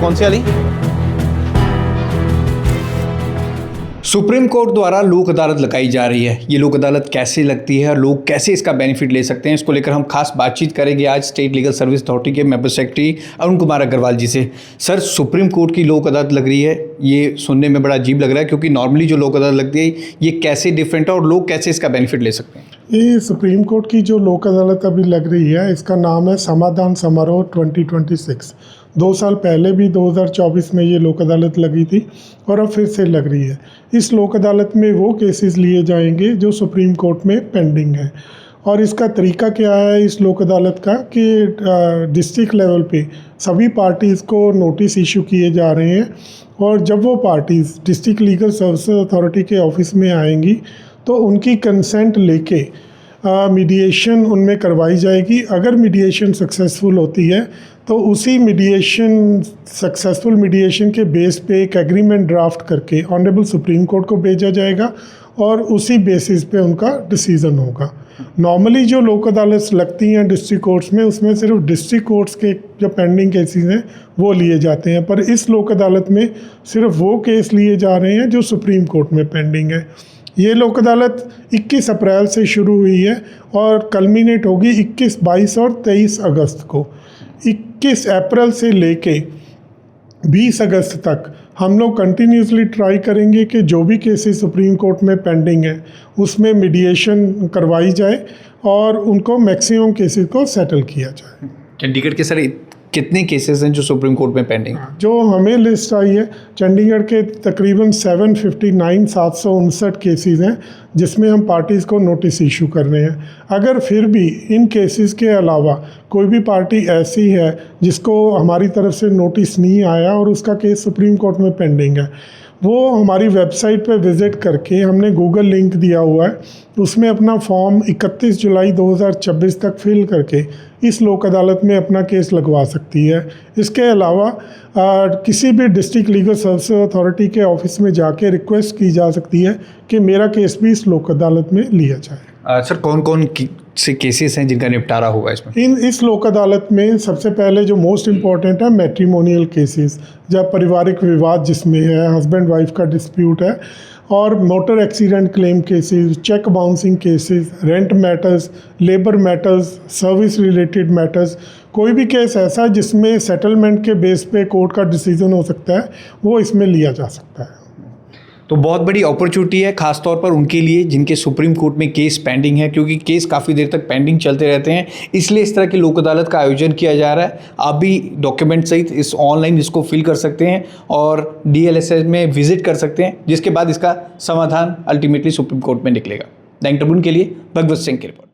कौन सी वाली? Supreme court द्वारा लोक अदालत लगाई जा रही है। ये लोक अदालत कैसे लगती है और लोग कैसे इसका बेनिफिट ले सकते हैं, इसको लेकर हम खास बातचीत करेंगे आज स्टेट लीगल सर्विस अथॉरिटी के मेंबर सेक्रेटरी अरुण कुमार अग्रवाल जी से। सर, सुप्रीम कोर्ट की लोक अदालत लग रही है, ये सुनने में बड़ा अजीब लग रहा है क्योंकि नॉर्मली जो लोक अदालत लगती है ये कैसे डिफरेंट है और लोग कैसे इसका बेनिफिट ले सकते हैं? ये सुप्रीम कोर्ट की जो लोक अदालत अभी लग रही है, इसका नाम है समाधान समारोह 2026। 2 साल पहले भी 2024 में ये लोक अदालत लगी थी और अब फिर से लग रही है। इस लोक अदालत में वो केसेस लिए जाएंगे जो सुप्रीम कोर्ट में पेंडिंग है। और इसका तरीका क्या है इस लोक अदालत का कि डिस्ट्रिक्ट लेवल पे सभी पार्टीज़ को नोटिस इशू किए जा रहे हैं और जब वो parties district legal services authority के ऑफिस में आएंगी तो उनकी कंसेंट लेके मीडिएशन उनमें करवाई जाएगी। अगर मीडिएशन सक्सेसफुल होती है तो उसी सक्सेसफुल मीडिएशन के बेस पे एक एग्रीमेंट ड्राफ्ट करके ऑनरेबल सुप्रीम कोर्ट को भेजा जाएगा और उसी बेसिस पे उनका डिसीज़न होगा। नॉर्मली जो लोक अदालत लगती हैं डिस्ट्रिक्ट कोर्ट्स में, उसमें सिर्फ डिस्ट्रिक्ट कोर्ट्स के जो पेंडिंग केसेस हैं वो लिए जाते हैं, पर इस लोक अदालत में सिर्फ वो केस लिए जा रहे हैं जो सुप्रीम कोर्ट में पेंडिंग है। ये लोक अदालत 21 अप्रैल से शुरू हुई है और कल्मिनेट होगी 21, 22 और 23 अगस्त को। 21 अप्रैल से लेके 20 अगस्त तक हम लोग कंटिन्यूसली ट्राई करेंगे कि जो भी केसेस सुप्रीम कोर्ट में पेंडिंग है उसमें मीडिएशन करवाई जाए और उनको मैक्सिमम केसेस को सेटल किया जाए। चंडीगढ़ के सर कितने केसेस हैं जो सुप्रीम कोर्ट में पेंडिंग? जो हमें लिस्ट आई है, चंडीगढ़ के तकरीबन 759 केसेस हैं जिसमें हम पार्टीज़ को नोटिस इशू कर रहे हैं। अगर फिर भी इन केसेस के अलावा कोई भी पार्टी ऐसी है जिसको हमारी तरफ से नोटिस नहीं आया और उसका केस सुप्रीम कोर्ट में पेंडिंग है, वो हमारी वेबसाइट पे विज़िट करके, हमने गूगल लिंक दिया हुआ है, उसमें अपना फॉर्म 31 जुलाई 2026 तक फिल करके इस लोक अदालत में अपना केस लगवा सकती है। इसके अलावा किसी भी डिस्ट्रिक्ट लीगल सर्विसेज अथॉरिटी के ऑफिस में जाके रिक्वेस्ट की जा सकती है कि मेरा केस भी इस लोक अदालत में लिया जाए। सर, कौन कौन से केसेस हैं जिनका निपटारा होगा इसमें? इस लोक अदालत में सबसे पहले जो मोस्ट इम्पॉर्टेंट है मैट्रिमोनियल केसेस, जब पारिवारिक विवाद जिसमें है, हस्बैंड वाइफ का डिस्प्यूट है, और motor accident claim cases, cheque bouncing cases, rent matters, labour matters, service related matters, कोई भी केस ऐसा जिसमें सेटलमेंट के बेस पे कोर्ट का डिसीजन हो सकता है वो इसमें लिया जा सकता है। तो बहुत बड़ी अपॉर्चुनिटी है खासतौर पर उनके लिए जिनके सुप्रीम कोर्ट में केस पेंडिंग है, क्योंकि केस काफ़ी देर तक पेंडिंग चलते रहते हैं, इसलिए इस तरह की लोक अदालत का आयोजन किया जा रहा है। आप भी डॉक्यूमेंट सहित इस ऑनलाइन इसको फिल कर सकते हैं और DLSS में विजिट कर सकते हैं, जिसके बाद इसका समाधान अल्टीमेटली सुप्रीम कोर्ट में निकलेगा। दैनिक ट्रिब्यून के लिए भगवत सिंह की रिपोर्ट।